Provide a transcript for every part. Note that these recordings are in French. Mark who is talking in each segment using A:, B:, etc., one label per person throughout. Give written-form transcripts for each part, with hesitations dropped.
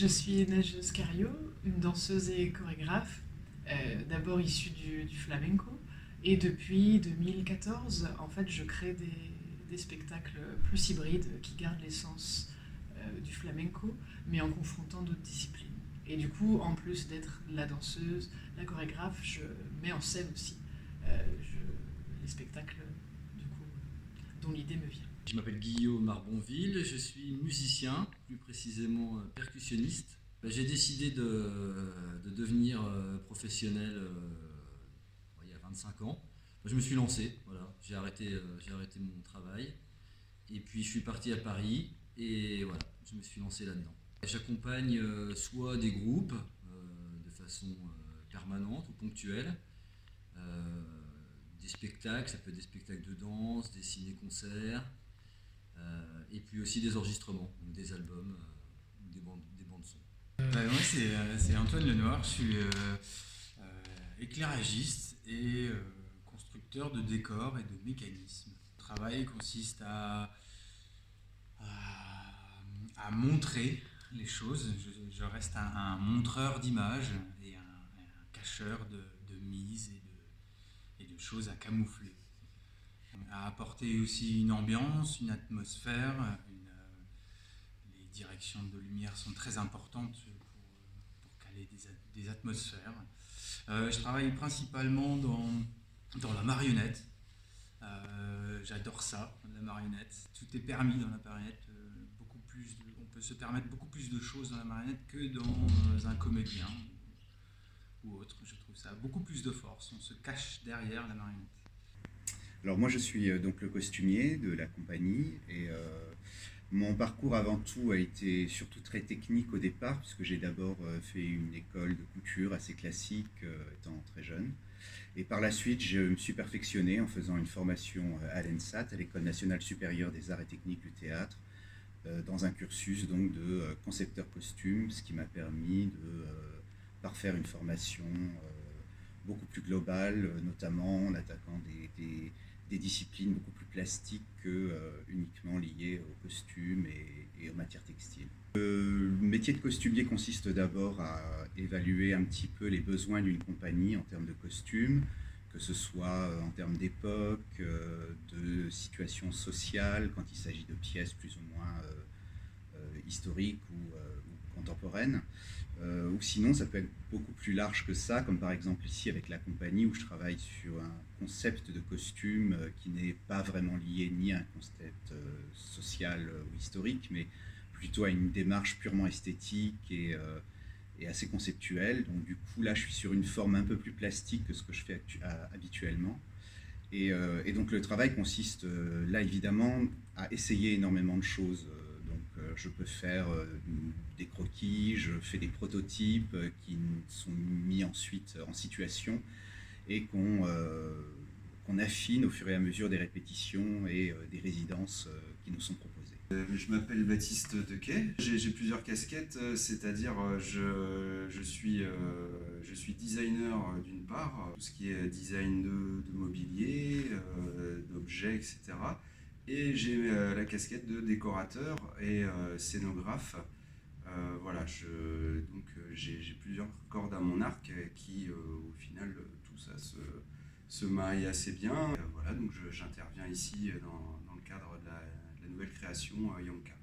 A: Je suis nageuse cardio, une danseuse et chorégraphe, d'abord issue du flamenco. Et depuis 2014, en fait, je crée des spectacles plus hybrides qui gardent l'essence du flamenco, mais en confrontant d'autres disciplines. Et du coup, en plus d'être la danseuse, la chorégraphe, je mets en scène aussi les spectacles du coup, dont l'idée me vient.
B: Je m'appelle Guillaume Arbonville, je suis musicien, plus précisément percussionniste. J'ai décidé de devenir professionnel il y a 25 ans. Je me suis lancé, voilà. J'ai arrêté mon travail et puis je suis parti à Paris et voilà, je me suis lancé là-dedans. J'accompagne soit des groupes de façon permanente ou ponctuelle, euh, des spectacles, ça peut être des spectacles de danse, des ciné-concerts, et puis aussi des enregistrements, donc des albums, des bandes son.
C: Moi, c'est Antoine Lenoir, je suis éclairagiste et constructeur de décors et de mécanismes. Le travail consiste à montrer les choses. Je reste un montreur d'images et un cacheur de mise et de choses à camoufler. À apporter aussi une ambiance, une atmosphère. Les directions de lumière sont très importantes pour caler des atmosphères. Je travaille principalement dans la marionnette. J'adore ça, la marionnette. Tout est permis dans la marionnette. On peut se permettre beaucoup plus de choses dans la marionnette que dans un comédien ou autre. Je trouve ça a beaucoup plus de force. On se cache derrière la marionnette.
D: Alors moi je suis donc le costumier de la compagnie et mon parcours avant tout a été surtout très technique au départ puisque j'ai d'abord fait une école de couture assez classique étant très jeune. Et par la suite, je me suis perfectionné en faisant une formation à l'ENSAT, à l'École nationale supérieure des arts et techniques du théâtre, dans un cursus donc de concepteur costume, ce qui m'a permis de parfaire une formation beaucoup plus globale, notamment en attaquant des disciplines beaucoup plus plastiques que uniquement liées aux costumes et aux matières textiles. Le métier de costumier consiste d'abord à évaluer un petit peu les besoins d'une compagnie en termes de costumes, que ce soit en termes d'époque, de situation sociale, quand il s'agit de pièces plus ou moins historiques ou contemporaines. Ou sinon, ça peut être beaucoup plus large que ça, comme par exemple ici avec la compagnie où je travaille sur un concept de costume qui n'est pas vraiment lié ni à un concept social ou historique, mais plutôt à une démarche purement esthétique et assez conceptuelle. Donc du coup, là, je suis sur une forme un peu plus plastique que ce que je fais habituellement. Et donc le travail consiste là évidemment à essayer énormément de choses. Je peux faire des croquis, je fais des prototypes qui sont mis ensuite en situation et qu'on affine au fur et à mesure des répétitions et des résidences qui nous sont proposées.
E: Je m'appelle Baptiste Dequet, j'ai plusieurs casquettes, c'est-à-dire je suis designer d'une part, tout ce qui est design de mobilier, d'objets, etc. Et j'ai la casquette de décorateur et scénographe. Voilà, donc j'ai plusieurs cordes à mon arc qui, au final, tout ça se maille assez bien. Voilà, donc j'interviens ici dans le cadre de la nouvelle création Yonka.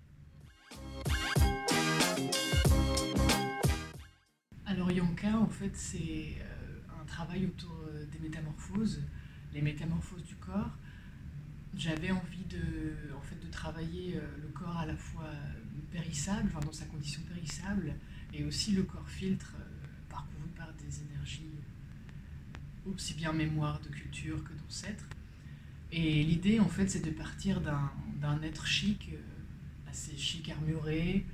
A: Alors Yonka, en fait, c'est un travail autour des métamorphoses, les métamorphoses du corps. J'avais envie de travailler le corps à la fois périssable, enfin dans sa condition périssable, et aussi le corps filtre parcouru par des énergies aussi bien mémoire de culture que d'ancêtres. Et l'idée, en fait, c'est de partir d'un être chic, assez chic armuré,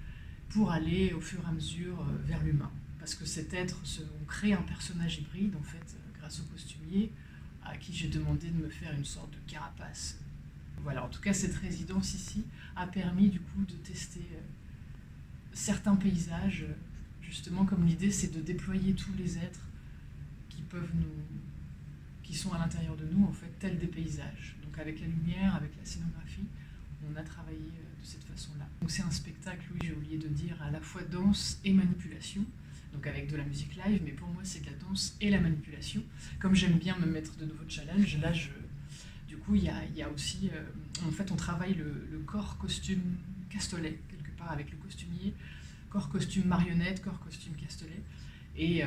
A: pour aller au fur et à mesure vers l'humain. Parce que cet être, on crée un personnage hybride, en fait, grâce au costumier, à qui j'ai demandé de me faire une sorte de carapace. Voilà, en tout cas, cette résidence ici a permis du coup de tester certains paysages, justement comme l'idée c'est de déployer tous les êtres qui sont à l'intérieur de nous, en fait, tels des paysages. Donc avec la lumière, avec la scénographie, on a travaillé de cette façon-là. Donc c'est un spectacle, oui, j'ai oublié de dire, à la fois danse et manipulation, donc avec de la musique live, mais pour moi c'est de la danse et la manipulation. Comme j'aime bien me mettre de nouveaux challenges, là du coup il y a aussi, en fait on travaille le corps costume Castelet, quelque part avec le costumier, corps costume marionnette, corps costume Castelet. Et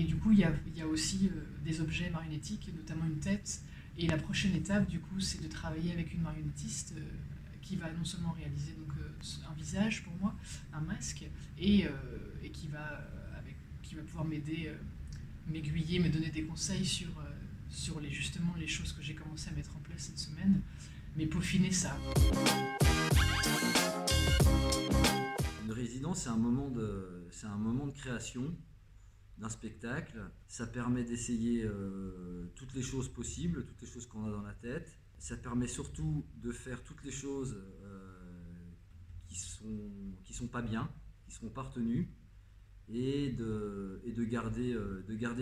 A: du coup, il y a aussi des objets marionnettiques, notamment une tête. Et la prochaine étape, du coup, c'est de travailler avec une marionnettiste qui va non seulement réaliser donc, un visage pour moi, un masque, et qui va pouvoir m'aider, m'aiguiller, me donner des conseils sur justement les choses que j'ai commencé à mettre en place cette semaine, mais peaufiner ça.
B: Une résidence, c'est un moment de création d'un spectacle. Ça permet d'essayer toutes les choses possibles, toutes les choses qu'on a dans la tête. Ça permet surtout de faire toutes les choses qui sont pas bien, qui seront pas retenues, et de garder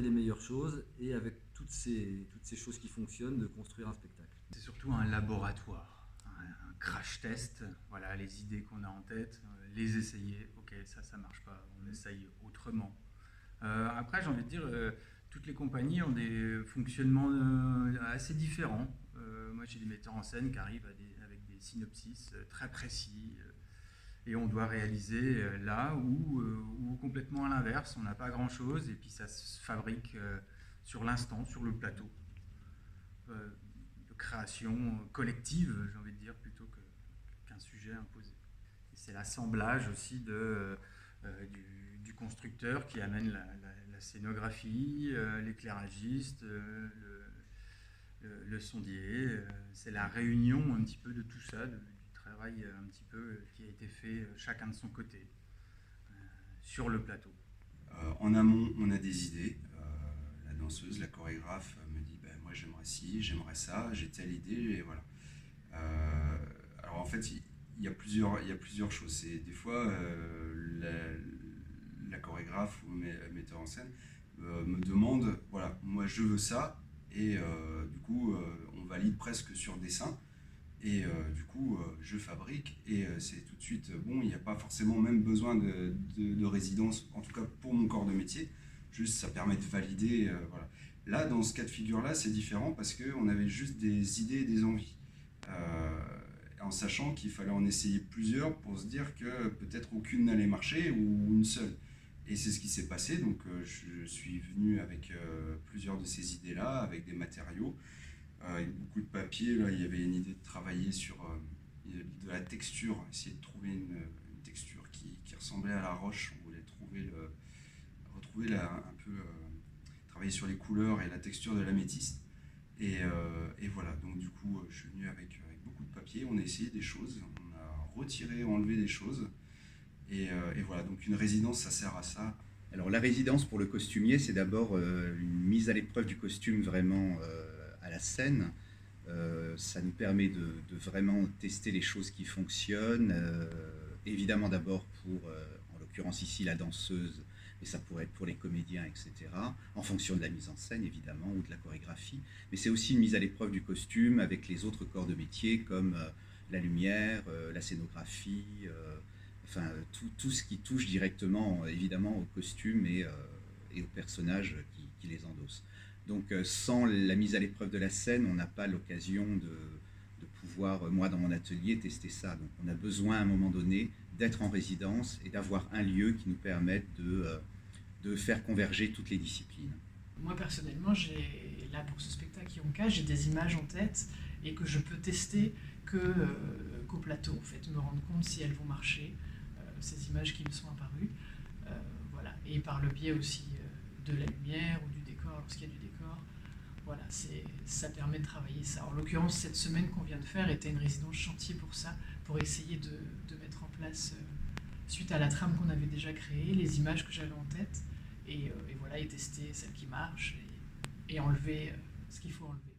B: les meilleures choses, et avec toutes ces choses qui fonctionnent, de construire un spectacle.
C: C'est surtout un laboratoire, un crash test. Voilà, les idées qu'on a en tête, les essayer. Ok, ça marche pas, on essaye autrement. Après, j'ai envie de dire, toutes les compagnies ont des fonctionnements assez différents. Moi, j'ai des metteurs en scène qui arrivent avec des synopsis très précis, et on doit réaliser là ou complètement à l'inverse. On n'a pas grand-chose et puis ça se fabrique sur l'instant, sur le plateau. De création collective, j'ai envie de dire, plutôt qu'un sujet imposé. Et c'est l'assemblage aussi du constructeur qui amène la scénographie, l'éclairagiste, le sondier. C'est la réunion un petit peu de tout ça, du travail un petit peu qui a été fait chacun de son côté sur le plateau.
E: En amont, on a des idées. La danseuse, la chorégraphe me dit moi j'aimerais ci, j'aimerais ça, j'ai telle idée, et voilà. Alors en fait, il y a plusieurs choses. C'est des fois la chorégraphe ou le metteur en scène me demande, voilà, moi je veux ça, et du coup on valide presque sur dessin, et du coup je fabrique, et c'est tout de suite bon. Il n'y a pas forcément même besoin de résidence, en tout cas pour mon corps de métier, juste ça permet de valider, voilà. Là, dans ce cas de figure-là, c'est différent parce qu'on avait juste des idées et des envies. En sachant qu'il fallait en essayer plusieurs pour se dire que peut-être aucune n'allait marcher, ou une seule. Et c'est ce qui s'est passé. Donc je suis venu avec plusieurs de ces idées-là, avec des matériaux, avec beaucoup de papier. Là, il y avait une idée de travailler sur de la texture, essayer de trouver une texture qui ressemblait à la roche. On voulait retrouver un peu... travailler sur les couleurs et la texture de l'améthyste. Et voilà, donc du coup, je suis venu avec beaucoup de papier, on a essayé des choses, on a retiré, enlevé des choses, et voilà, donc une résidence, ça sert à ça.
D: Alors la résidence pour le costumier, c'est d'abord une mise à l'épreuve du costume vraiment à la scène. Ça nous permet de vraiment tester les choses qui fonctionnent, évidemment d'abord pour, en l'occurrence ici, la danseuse, mais ça pourrait être pour les comédiens, etc., en fonction de la mise en scène, évidemment, ou de la chorégraphie. Mais c'est aussi une mise à l'épreuve du costume avec les autres corps de métier, comme la lumière, la scénographie, enfin, tout ce qui touche directement, évidemment, au costume et aux personnages qui les endossent. Donc, sans la mise à l'épreuve de la scène, on n'a pas l'occasion de pouvoir, moi, dans mon atelier, tester ça. Donc, on a besoin, à un moment donné, d'être en résidence et d'avoir un lieu qui nous permette de faire converger toutes les disciplines.
A: Moi personnellement, là pour ce spectacle Yonka, j'ai des images en tête et que je peux tester qu'au plateau, en fait, me rendre compte si elles vont marcher, ces images qui me sont apparues, voilà. Et par le biais aussi de la lumière ou du décor, lorsqu'il y a du décor, voilà, ça permet de travailler ça. En l'occurrence, cette semaine qu'on vient de faire était une résidence chantier pour ça, pour essayer de mettre en place, suite à la trame qu'on avait déjà créée, les images que j'avais en tête, et voilà, et tester celles qui marchent, et enlever ce qu'il faut enlever.